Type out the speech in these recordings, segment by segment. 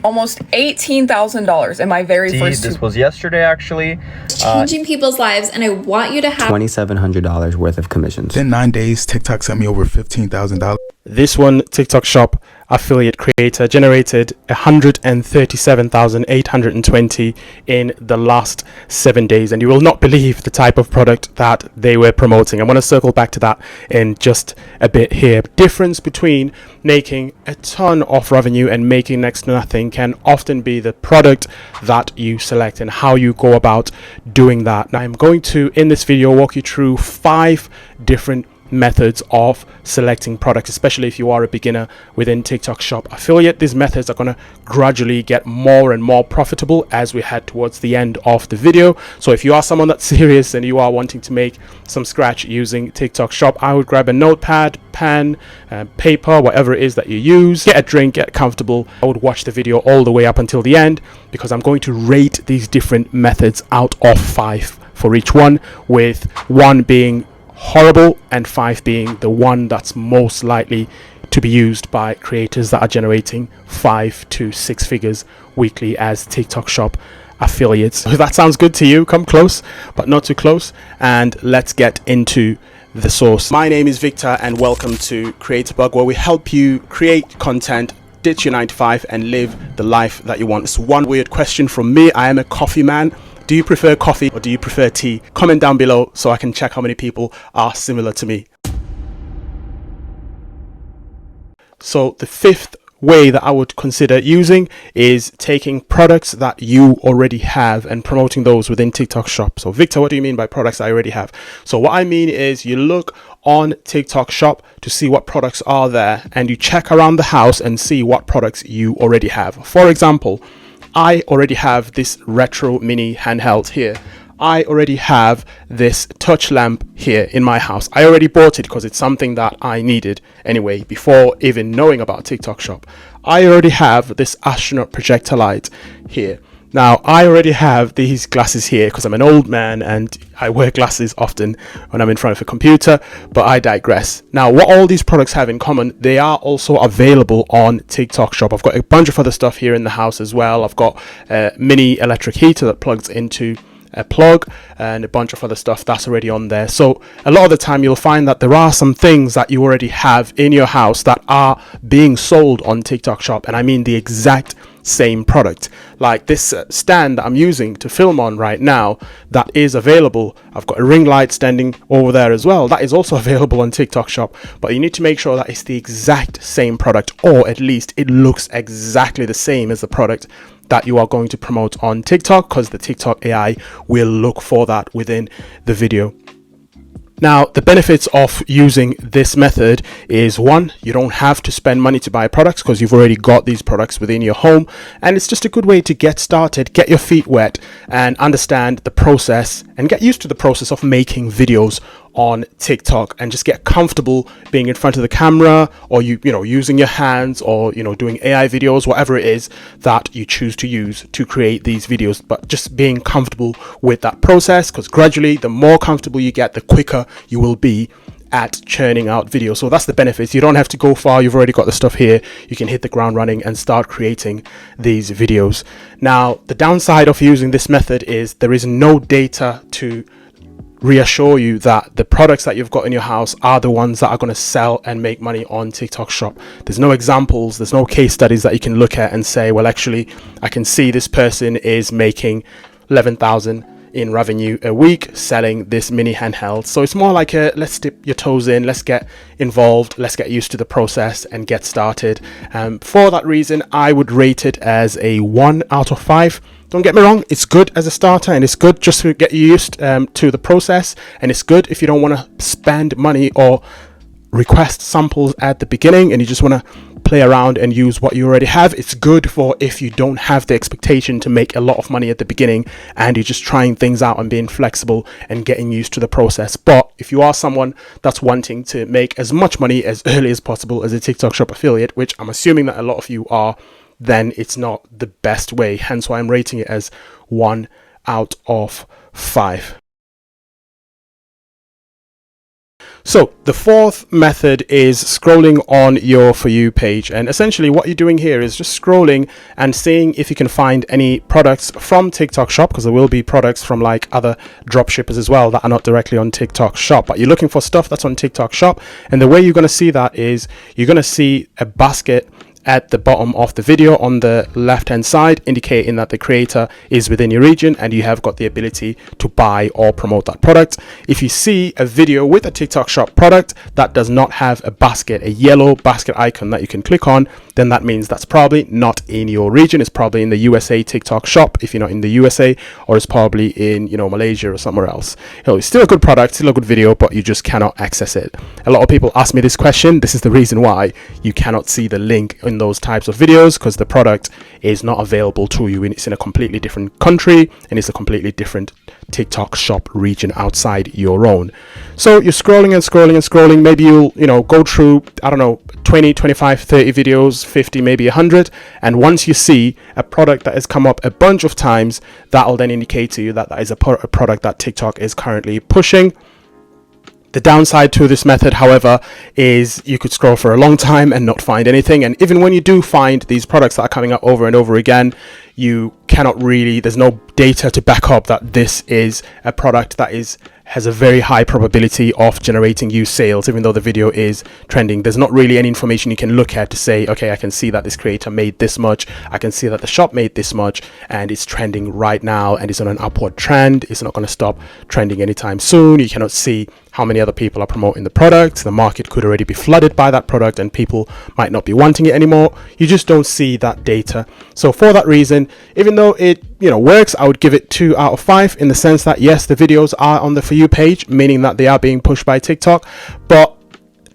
almost $18,000 in my very first This was yesterday, actually. Changing people's lives, and I want you to have $2,700 worth of commissions. Within 9 days, TikTok sent me over $15,000. This one TikTok Shop affiliate creator generated 137,820 in the last 7 days, and you will not believe the type of product that they were promoting. I'm going to circle back to that in just a bit here. Difference between making a ton of revenue and making next to nothing can often be the product that you select and how you go about doing that. Now I'm going to, in this video, walk you through 5 different methods of selecting products, especially if you are a beginner within TikTok Shop affiliate. These methods are going to gradually get more and more profitable as we head towards the end of the video. So if you are someone that's serious and you are wanting to make some scratch using TikTok Shop, I would grab a notepad, pen, paper, whatever it is that you use, get a drink, get comfortable. I would watch the video all the way up until the end, because I'm going to rate these different methods out of 5 for each one, with 1 being horrible and 5 being the one that's most likely to be used by creators that are generating 5 to 6 figures weekly as TikTok Shop affiliates. If that sounds good to you, come close, but not too close, and let's get into the source. My name is Victor, and welcome to Creator-Bug, where we help you create content, ditch your 9 to 5, and live the life that you want. It's one weird question from me. I am a coffee man. Do you prefer coffee or do you prefer tea? Comment down below so I can check how many people are similar to me. So the 5th way that I would consider using is taking products that you already have and promoting those within TikTok Shop. So Victor, what do you mean by products I already have? So what I mean is you look on TikTok Shop to see what products are there, and you check around the house and see what products you already have. For example, I already have this retro mini handheld here. I already have this touch lamp here in my house. I already bought it because it's something that I needed anyway before even knowing about TikTok Shop. I already have this astronaut projector light here. Now, I already have these glasses here because I'm an old man and I wear glasses often when I'm in front of a computer, but I digress. Now, what all these products have in common, they are also available on TikTok Shop. I've got a bunch of other stuff here in the house as well. I've got a mini electric heater that plugs into a plug and a bunch of other stuff that's already on there. So a lot of the time you'll find that there are some things that you already have in your house that are being sold on TikTok Shop, and I mean the exact same product. Like this stand that I'm using to film on right now, that is available. I've got a ring light standing over there as well, that is also available on TikTok Shop, but you need to make sure that it's the exact same product, or at least it looks exactly the same as the product that you are going to promote on TikTok, because the TikTok AI will look for that within the video. Now, the benefits of using this method is 1, you don't have to spend money to buy products because you've already got these products within your home, and it's just a good way to get started, get your feet wet, and understand the process and get used to the process of making videos on TikTok, and just get comfortable being in front of the camera, or you know using your hands, or doing AI videos, whatever it is that you choose to use to create these videos, but just being comfortable with that process, because gradually the more comfortable you get, the quicker you will be at churning out videos. So that's the benefits. You don't have to go far, you've already got the stuff here, you can hit the ground running and start creating these videos. Now, the downside of using this method is there is no data to reassure you that the products that you've got in your house are the ones that are going to sell and make money on TikTok Shop. There's no examples, there's no case studies that you can look at and say, well, actually, I can see this person is making 11,000 in revenue a week selling this mini handheld. So it's more like a let's dip your toes in, let's get involved, let's get used to the process and get started. For that reason, I would rate it as a 1 out of 5. Don't get me wrong, it's good as a starter, and it's good just to get you used to the process, and it's good if you don't want to spend money or request samples at the beginning and you just want to play around and use what you already have. It's good for if you don't have the expectation to make a lot of money at the beginning and you're just trying things out and being flexible and getting used to the process. But if you are someone that's wanting to make as much money as early as possible as a TikTok Shop affiliate, which I'm assuming that a lot of you are, then it's not the best way. Hence why I'm rating it as 1 out of 5. So the fourth method is scrolling on your For You page. And essentially what you're doing here is just scrolling and seeing if you can find any products from TikTok Shop, because there will be products from like other drop shippers as well that are not directly on TikTok Shop, but you're looking for stuff that's on TikTok Shop. And the way you're going to see that is you're going to see a basket at the bottom of the video on the left hand side, indicating that the creator is within your region and you have got the ability to buy or promote that product. If you see a video with a TikTok Shop product that does not have a basket, a yellow basket icon that you can click on, then that means that's probably not in your region. It's probably in the USA TikTok Shop if you're not in the USA, or it's probably in, you know, Malaysia or somewhere else. You know, it's still a good product, still a good video, but you just cannot access it. A lot of people ask me this question. This is the reason why you cannot see the link in those types of videos, because the product is not available to you, and it's in a completely different country and it's a completely different TikTok Shop region outside your own. So you're scrolling and scrolling and scrolling. Maybe you'll, you know, go through, I don't know, 20, 25, 30 videos, 50, maybe 100. And once you see a product that has come up a bunch of times, that'll then indicate to you that that is a product that TikTok is currently pushing. The downside to this method, however, is you could scroll for a long time and not find anything. And even when you do find these products that are coming up over and over again, you cannot really, there's no data to back up that this is a product that has a very high probability of generating you sales. Even though the video is trending, there's not really any information you can look at to say, okay, I can see that this creator made this much, I can see that the shop made this much, and it's trending right now and it's on an upward trend. It's not going to stop trending anytime soon. You cannot see how many other people are promoting the product. The market could already be flooded by that product and people might not be wanting it anymore. You just don't see that data. So for that reason, even though it, you know, works, I would give it 2 out of 5 in the sense that yes, the videos are on the For You page, meaning that they are being pushed by TikTok. But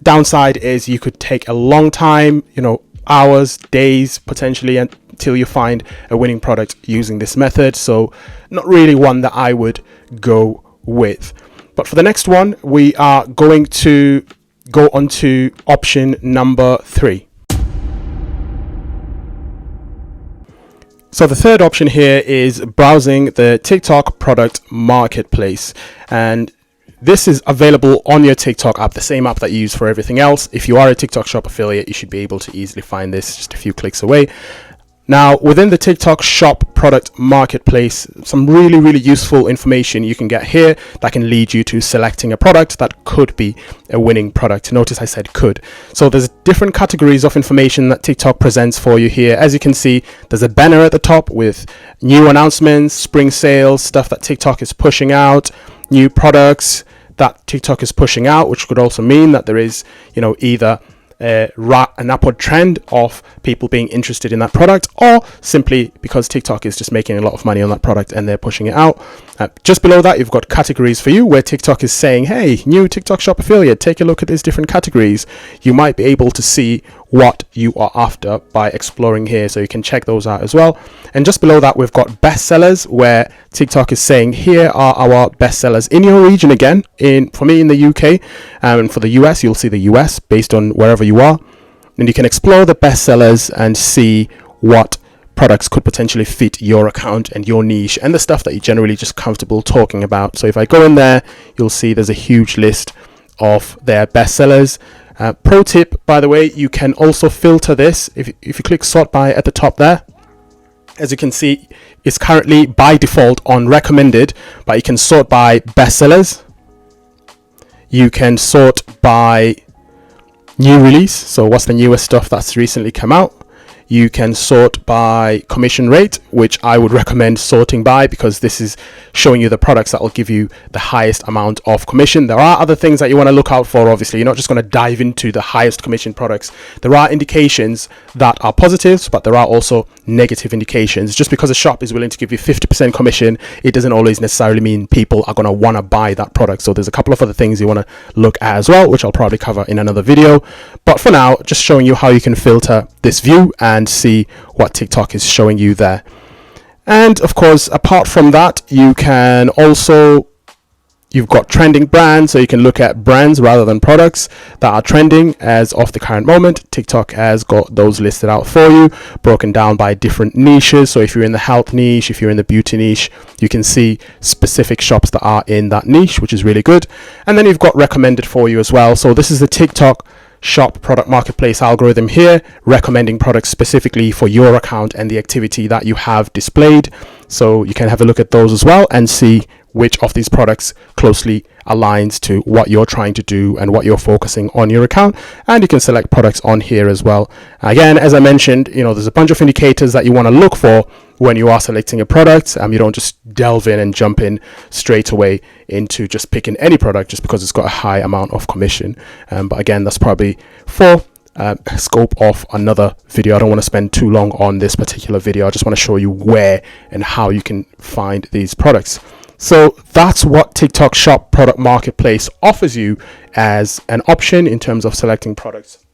downside is you could take a long time, you know, hours, days potentially, until you find a winning product using this method. So not really one that I would go with. But for the next one, we are going to go on to option number 3. So the third option here is browsing the TikTok product marketplace. And this is available on your TikTok app, the same app that you use for everything else. If you are a TikTok Shop affiliate, you should be able to easily find this just a few clicks away. Now, within the TikTok Shop product marketplace, some really useful information you can get here that can lead you to selecting a product that could be a winning product. Notice I said could. So there's different categories of information that TikTok presents for you here. As you can see, there's a banner at the top with new announcements, spring sales, stuff that TikTok is pushing out, new products that TikTok is pushing out, which could also mean that there is, you know, either an upward trend of people being interested in that product, or simply because TikTok is just making a lot of money on that product and they're pushing it out. Just below that, you've got categories for you, where TikTok is saying, hey, new TikTok Shop affiliate, take a look at these different categories. You might be able to see what you are after by exploring here, so you can check those out as well. And just below that, we've got bestsellers, where TikTok is saying, here are our bestsellers in your region again. For me in the UK, and for the US, you'll see the US based on wherever you are. And you can explore the bestsellers and see what products could potentially fit your account and your niche and the stuff that you're generally just comfortable talking about. So if I go in there, you'll see there's a huge list of their bestsellers. Pro tip, by the way, you can also filter this if you click sort by at the top there. As you can see, it's currently by default on recommended, but you can sort by bestsellers. You can sort by new release, so what's the newest stuff that's recently come out. You can sort by commission rate, which I would recommend sorting by, because this is showing you the products that will give you the highest amount of commission. There are other things that you want to look out for. Obviously, you're not just going to dive into the highest commission products. There are indications that are positives, but there are also negative indications. Just because a shop is willing to give you 50% commission, it doesn't always necessarily mean people are going to want to buy that product. So there's a couple of other things you want to look at as well, which I'll probably cover in another video. But for now, just showing you how you can filter this view and see what TikTok is showing you there. And of course, apart from that, you can also You've got trending brands, so you can look at brands rather than products that are trending as of the current moment. TikTok has got those listed out for you, broken down by different niches. So if you're in the health niche, if you're in the beauty niche, you can see specific shops that are in that niche, which is really good. And then you've got recommended for you as well. So this is the TikTok Shop product marketplace algorithm here, recommending products specifically for your account and the activity that you have displayed. So you can have a look at those as well and see which of these products closely aligns to what you're trying to do and what you're focusing on your account. And you can select products on here as well. Again, as I mentioned, there's a bunch of indicators that you want to look for when you are selecting a product. You don't just delve in and jump in straight away into just picking any product just because it's got a high amount of commission. But again, that's probably for scope of another video. I don't want to spend too long on this particular video. I just want to show you where and how you can find these products. So that's what TikTok Shop product marketplace offers you as an option in terms of selecting products.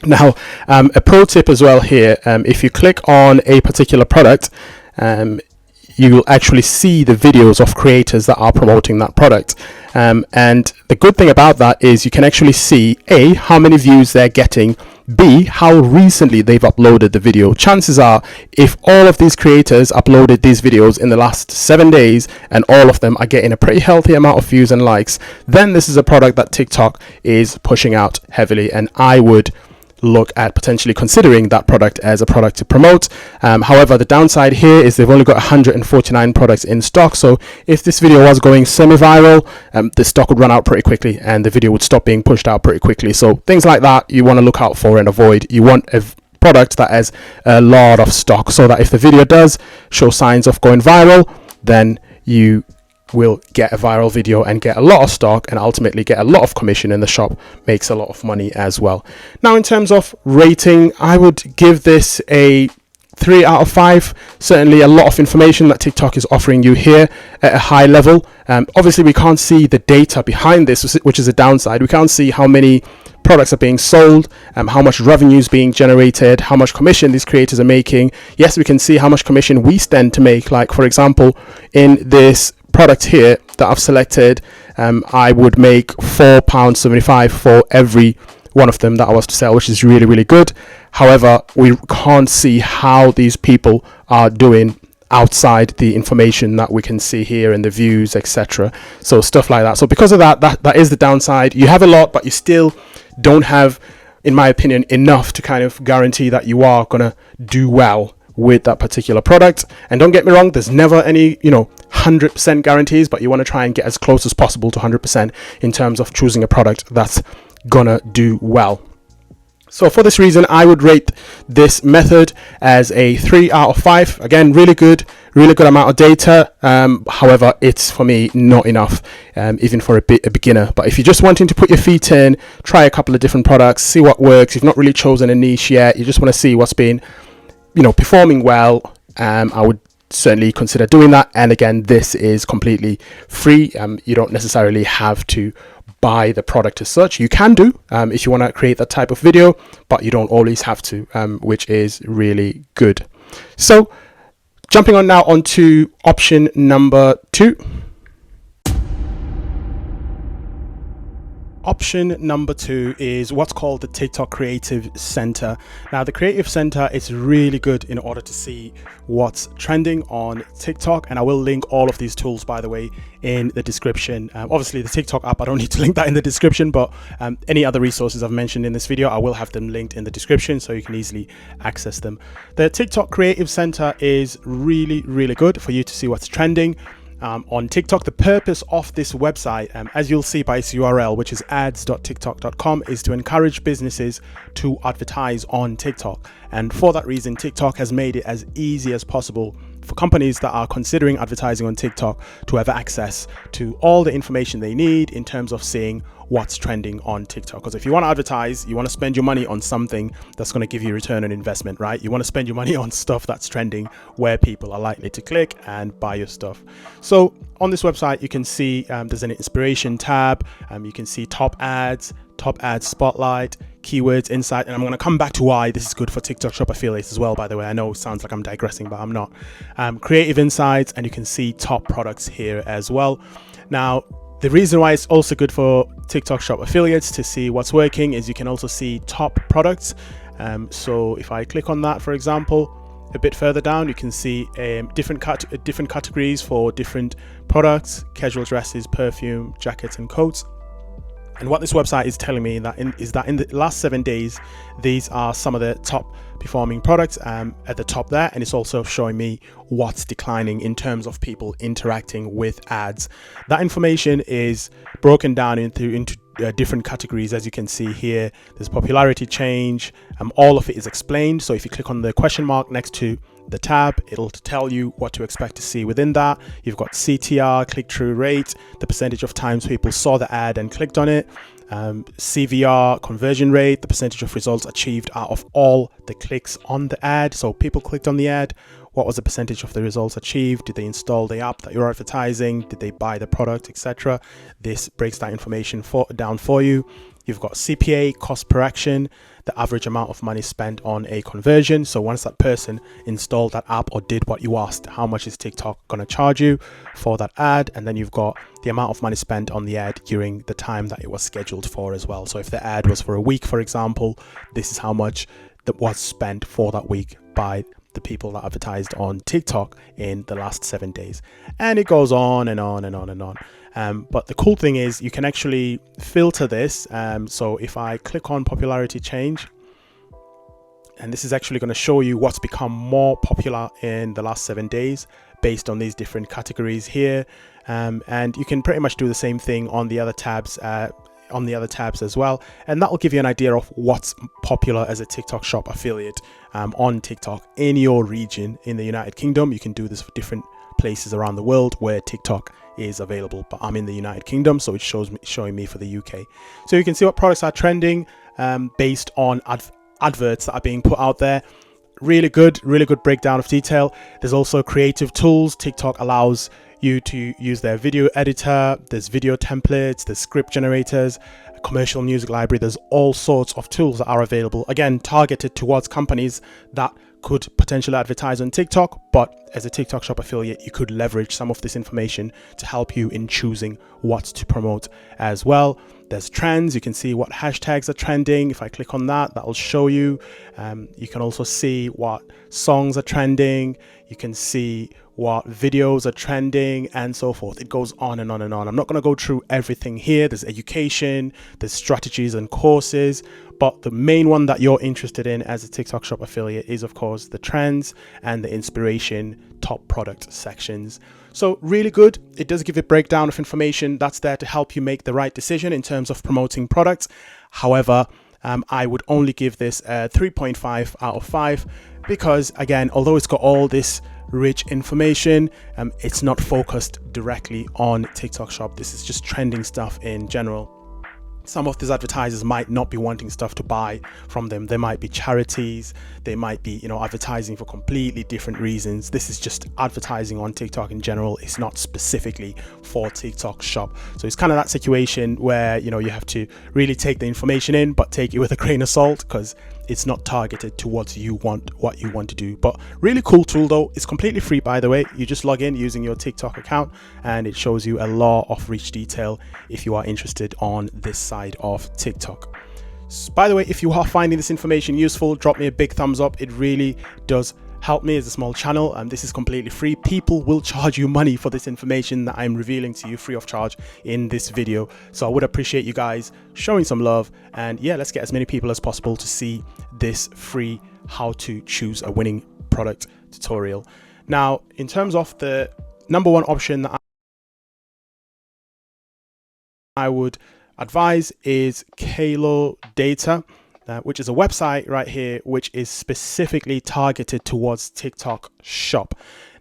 Now, a pro tip as well here, if you click on a particular product, you will actually see the videos of creators that are promoting that product. And the good thing about that is you can actually see A, how many views they're getting, B, how recently they've uploaded the video. Chances are, if all of these creators uploaded these videos in the last 7 days and all of them are getting a pretty healthy amount of views and likes, then this is a product that TikTok is pushing out heavily, and I would look at potentially considering that product as a product to promote. However, the downside here is they've only got 149 products in stock. So if this video was going semi-viral, the stock would run out pretty quickly and the video would stop being pushed out pretty quickly. So things like that you want to look out for and avoid. You want a product that has a lot of stock so that if the video does show signs of going viral, then you will get a viral video and get a lot of stock and ultimately get a lot of commission, and the shop makes a lot of money as well. Now, in terms of rating, I would give this a 3 out of 5. Certainly a lot of information that TikTok is offering you here at a high level. Obviously we can't see the data behind this, which is a downside. We can't see how many products are being sold, how much revenue is being generated, how much commission these creators are making. Yes, we can see how much commission we stand to make. Like, for example, in this product here that I've selected, I would make £4.75 for every one of them that I was to sell, which is really, really good. However, we can't see how these people are doing outside the information that we can see here in the views, etc. So stuff like that. So because of that is the downside. You have a lot, but you still don't have, in my opinion, enough to kind of guarantee that you are gonna do well with that particular product. And don't get me wrong, there's never any 100% guarantees, but you want to try and get as close as possible to 100% in terms of choosing a product that's gonna do well. So for this reason, I would rate this method as a 3 out of 5. Again, really good amount of data. However, it's, for me, not enough, even for a beginner. But if you're just wanting to put your feet in, try a couple of different products, see what works. You've not really chosen a niche yet, you just want to see what's been performing well, I would certainly consider doing that. And again, this is completely free. You don't necessarily have to buy the product as such. You can do if you want to create that type of video, but you don't always have to, which is really good. So jumping on now onto option number 2. Option number 2 is what's called the TikTok Creative Center. Now, the Creative Center is really good in order to see what's trending on TikTok, and I will link all of these tools, by the way, in the description. Obviously, the TikTok app, I don't need to link that in the description, but any other resources I've mentioned in this video, I will have them linked in the description so you can easily access them. The TikTok Creative Center is really, really good for you to see what's trending on TikTok. The purpose of this website, as you'll see by its URL, which is ads.tiktok.com, is to encourage businesses to advertise on TikTok. And for that reason, TikTok has made it as easy as possible for companies that are considering advertising on TikTok to have access to all the information they need in terms of seeing what's trending on TikTok. Because if you want to advertise, you want to spend your money on something that's going to give you return on investment, right? You want to spend your money on stuff that's trending, where people are likely to click and buy your stuff. So on this website, you can see there's an inspiration tab. You can see top ads spotlight, keywords, insight, and I'm going to come back to why this is good for TikTok Shop affiliates as well, by the way. I know it sounds like I'm digressing, but I'm not. Creative insights, and you can see top products here as well. Now, The reason why it's also good for TikTok Shop affiliates to see what's working is you can also see top products. So if I click on that, for example, a bit further down, you can see different categories for different products: casual dresses, perfume, jackets, and coats. And what this website is telling me is that in the last 7 days, these are some of the top performing products at the top there. And it's also showing me what's declining in terms of people interacting with ads. That information is broken down into different categories. As you can see here, there's popularity change. All of it is explained. So if you click on the question mark next to the tab, it'll tell you what to expect to see within that. You've got CTR, click-through rate, the percentage of times people saw the ad and clicked on it, CVR, conversion rate, the percentage of results achieved out of all the clicks on the ad. So people clicked on the ad, what was the percentage of the results achieved? Did they install the app that you're advertising? Did they buy the product, etc.? This breaks that information down for you. You've got CPA, cost per action, the average amount of money spent on a conversion. So once that person installed that app or did what you asked, how much is TikTok going to charge you for that ad? And then you've got the amount of money spent on the ad during the time that it was scheduled for as well. So if the ad was for a week, for example, this is how much that was spent for that week by the people that advertised on TikTok in the last 7 days. And it goes on and on and on and on. But the cool thing is you can actually filter this. So if I click on popularity change, and this is actually going to show you what's become more popular in the last 7 days based on these different categories here. And you can pretty much do the same thing on the other tabs as well, and that will give you an idea of what's popular as a TikTok Shop affiliate on TikTok in your region. In the United Kingdom, you can do this for different places around the world where TikTok is available, but I'm in the United Kingdom, so it's showing me for the UK. So you can see what products are trending based on adverts that are being put out there. Really good breakdown of detail. There's also creative tools. TikTok allows you to use their video editor. There's video templates, there's script generators, commercial music library. There's all sorts of tools that are available, again targeted towards companies that could potentially advertise on TikTok, but as a TikTok Shop affiliate, you could leverage some of this information to help you in choosing what to promote as well. There's trends. You can see what hashtags are trending. If I click on that, that will show you. You can also see what songs are trending. You can see what videos are trending and so forth. It goes on and on and on. I'm not going to go through everything here. There's education, there's strategies and courses, but the main one that you're interested in as a TikTok Shop affiliate is, of course, the trends and the inspiration top product sections. So really good. It does give a breakdown of information that's there to help you make the right decision in terms of promoting products. However, I would only give this a 3.5 out of 5 because, again, although it's got all this rich information, it's not focused directly on TikTok Shop. This is just trending stuff in general. Some of these advertisers might not be wanting stuff to buy from them. They might be charities. They might be, advertising for completely different reasons. This is just advertising on TikTok in general. It's not specifically for TikTok Shop. So it's kind of that situation where, you have to really take the information in, but take it with a grain of salt because it's not targeted to what you want to do. But really cool tool though. It's completely free, by the way. You just log in using your TikTok account and it shows you a lot of rich detail if you are interested on this side of TikTok. By the way, if you are finding this information useful, drop me a big thumbs up. It really does help me as a small channel, and this is completely free. People will charge you money for this information that I'm revealing to you free of charge in this video. So I would appreciate you guys showing some love, and yeah, let's get as many people as possible to see this free how to choose a winning product tutorial. Now, in terms of the number one option that I would advise is Kalo Data, which is a website right here, which is specifically targeted towards TikTok Shop.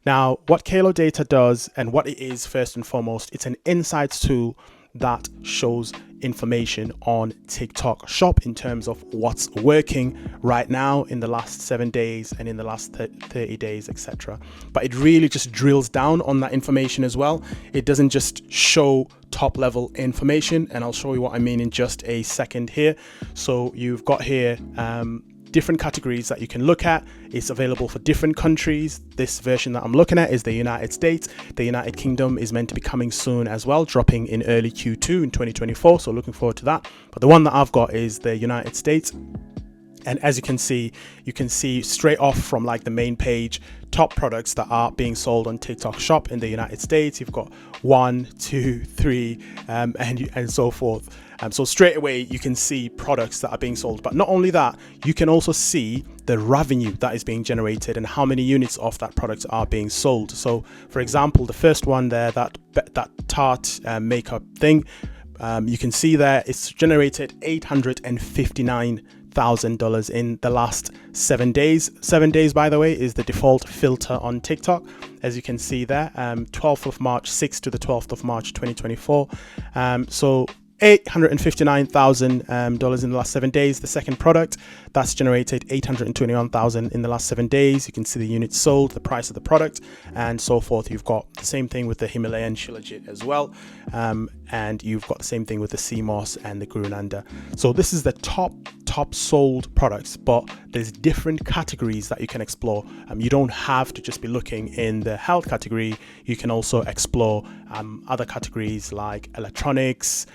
Now, what Kalo Data does and what it is, first and foremost, it's an insights tool that shows information on TikTok Shop in terms of what's working right now in the last 7 days and in the last 30 days, etc. But it really just drills down on that information as well. It doesn't just show top level information, and I'll show you what I mean in just a second here. So you've got here different categories that you can look at. It's available for different countries. This version that I'm looking at is the United States. The United Kingdom is meant to be coming soon as well, dropping in early Q2 in 2024. So looking forward to that. But the one that I've got is the United States. And as you can see straight off from like the main page, top products that are being sold on TikTok Shop in the United States. You've got 1, 2, 3, and so forth. So straight away you can see products that are being sold. But not only that, you can also see the revenue that is being generated and how many units of that product are being sold. So for example, the first one there, that Tarte makeup thing, you can see there it's generated $859,000 in the last 7 days. 7 days, by the way, is the default filter on TikTok, as you can see there. 12th of March, 6th to the 12th of March 2024. So $859,000 in the last 7 days. The second product that's generated $821,000 in the last 7 days. You can see the units sold, the price of the product, and so forth. You've got the same thing with the Himalayan Shilajit as well, and you've got the same thing with the sea moss and the Gurunanda. So this is the top sold products, but there's different categories that you can explore. You don't have to just be looking in the health category. You can also explore other categories like electronics,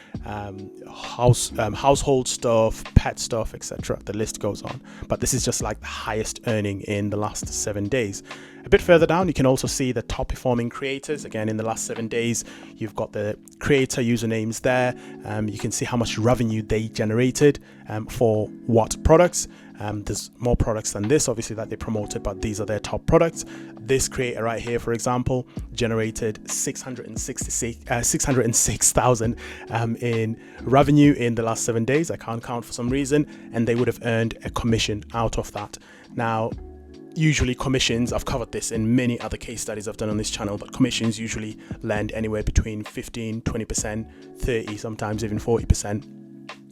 household stuff, pet stuff, etc. The list goes on, but this is just like the highest earning in the last 7 days. A bit further down, you can also see the top performing creators. Again, in the last 7 days, you've got the creator usernames there. You can see how much revenue they generated for what products. There's more products than this, obviously, that they promoted, but these are their top products. This creator right here, for example, generated $606,000 in revenue in the last 7 days. I can't count for some reason, and they would have earned a commission out of that. Now, usually commissions, I've covered this in many other case studies I've done on this channel, but commissions usually land anywhere between 15, 20%, 30, sometimes even 40%.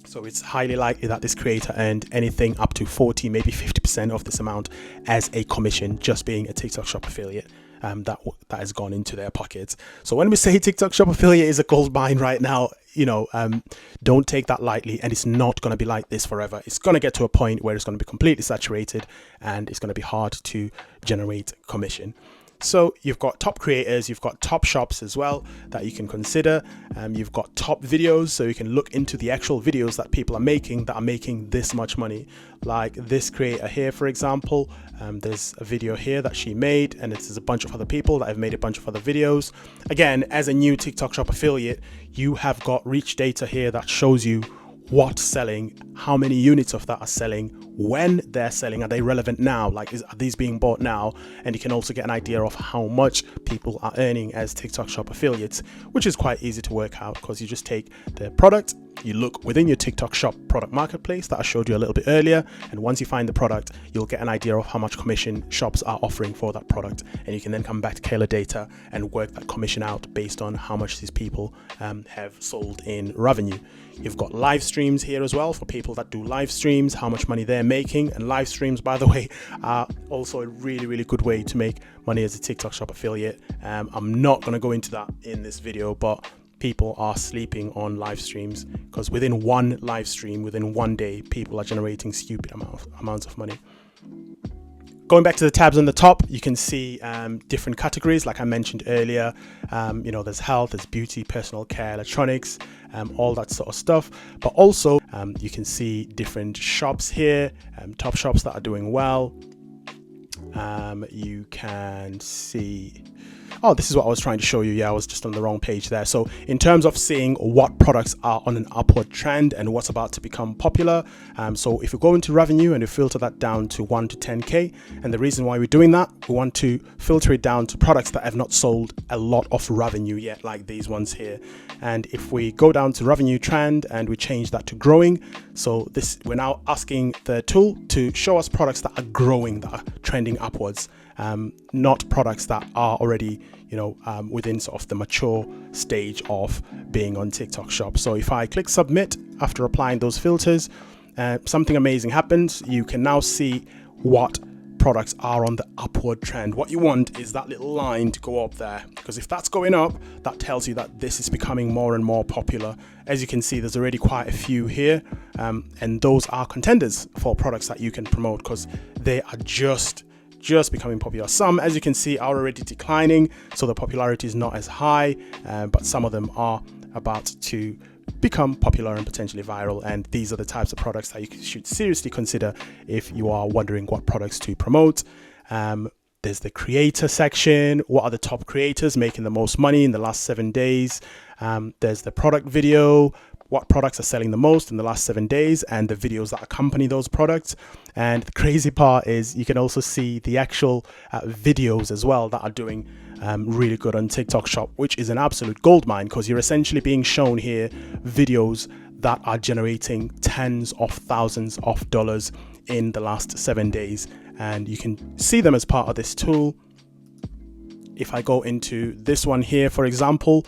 So it's highly likely that this creator earned anything up to 40, maybe 50% of this amount as a commission, just being a TikTok Shop affiliate. That has gone into their pockets. So when we say TikTok Shop affiliate is a gold mine right now, don't take that lightly, and it's not going to be like this forever. It's going to get to a point where it's going to be completely saturated and it's going to be hard to generate commission. So you've got top creators, you've got top shops as well that you can consider. You've got top videos, so you can look into the actual videos that people are making that are making this much money. Like this creator here, for example, there's a video here that she made, and there's a bunch of other people that have made a bunch of other videos. Again, as a new TikTok Shop affiliate, you have got reach data here that shows you what's selling, how many units of that are selling, when they're selling, are they relevant now, like are these being bought now? And you can also get an idea of how much people are earning as TikTok Shop affiliates, which is quite easy to work out, because you just take the product, you look within your TikTok Shop product marketplace that I showed you a little bit earlier, and once you find the product, you'll get an idea of how much commission shops are offering for that product, and you can then come back to Kayla data and work that commission out based on how much these people have sold in revenue. You've got live streams here as well for people that do live streams, how much money they're making. And live streams, by the way, are also a really, really good way to make money as a TikTok Shop affiliate. I'm not going to go into that in this video, but people are sleeping on live streams, because within one live stream, within 1 day, people are generating stupid amounts of money. Going back to the tabs on the top, you can see different categories, like I mentioned earlier. There's health, there's beauty, personal care, electronics, all that sort of stuff. But also, you can see different shops here, top shops that are doing well. You can see... Oh, this is what I was trying to show you. Yeah, I was just on the wrong page there. So in terms of seeing what products are on an upward trend and what's about to become popular. So if you go into revenue and you filter that down to 1 to 10K, and the reason why we're doing that, we want to filter it down to products that have not sold a lot of revenue yet, like these ones here. And if we go down to revenue trend and we change that to growing, so we're now asking the tool to show us products that are growing, that are trending upwards. Not products that are already, within sort of the mature stage of being on TikTok Shop. So if I click submit after applying those filters, something amazing happens. You can now see what products are on the upward trend. What you want is that little line to go up there, because if that's going up, that tells you that this is becoming more and more popular. As you can see, there's already quite a few here, and those are contenders for products that you can promote because they are just becoming popular. Some, as you can see, are already declining, so the popularity is not as high, but some of them are about to become popular and potentially viral, and these are the types of products that you should seriously consider if you are wondering what products to promote. There's the creator section. What are the top creators making the most money in the last 7 days? There's the product video. What products are selling the most in the last 7 days, and the videos that accompany those products. And the crazy part is you can also see the actual videos as well that are doing really good on TikTok Shop, which is an absolute goldmine, because you're essentially being shown here videos that are generating tens of thousands of dollars in the last 7 days, and you can see them as part of this tool. If I go into this one here, for example,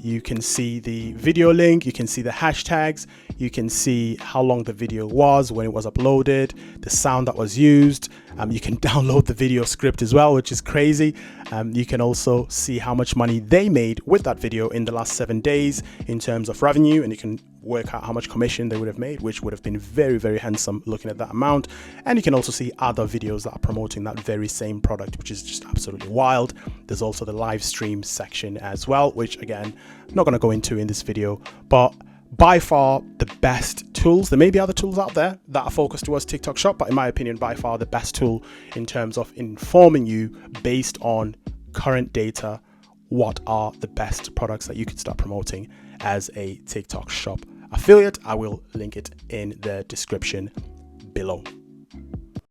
you can see the video link, you can see the hashtags, you can see how long the video was when it was uploaded, the sound that was used. You can download the video script as well, which is crazy. You can also see how much money they made with that video in the last 7 days in terms of revenue, and you can work out how much commission they would have made, which would have been very, very handsome looking at that amount. And you can also see other videos that are promoting that very same product, which is just absolutely wild. There's also the live stream section as well, which again, I'm not going to go into in this video, but by far the best tools. There may be other tools out there that are focused towards TikTok Shop, but in my opinion, by far the best tool in terms of informing you based on current data, what are the best products that you could start promoting as a TikTok Shop affiliate. I will link it in the description below.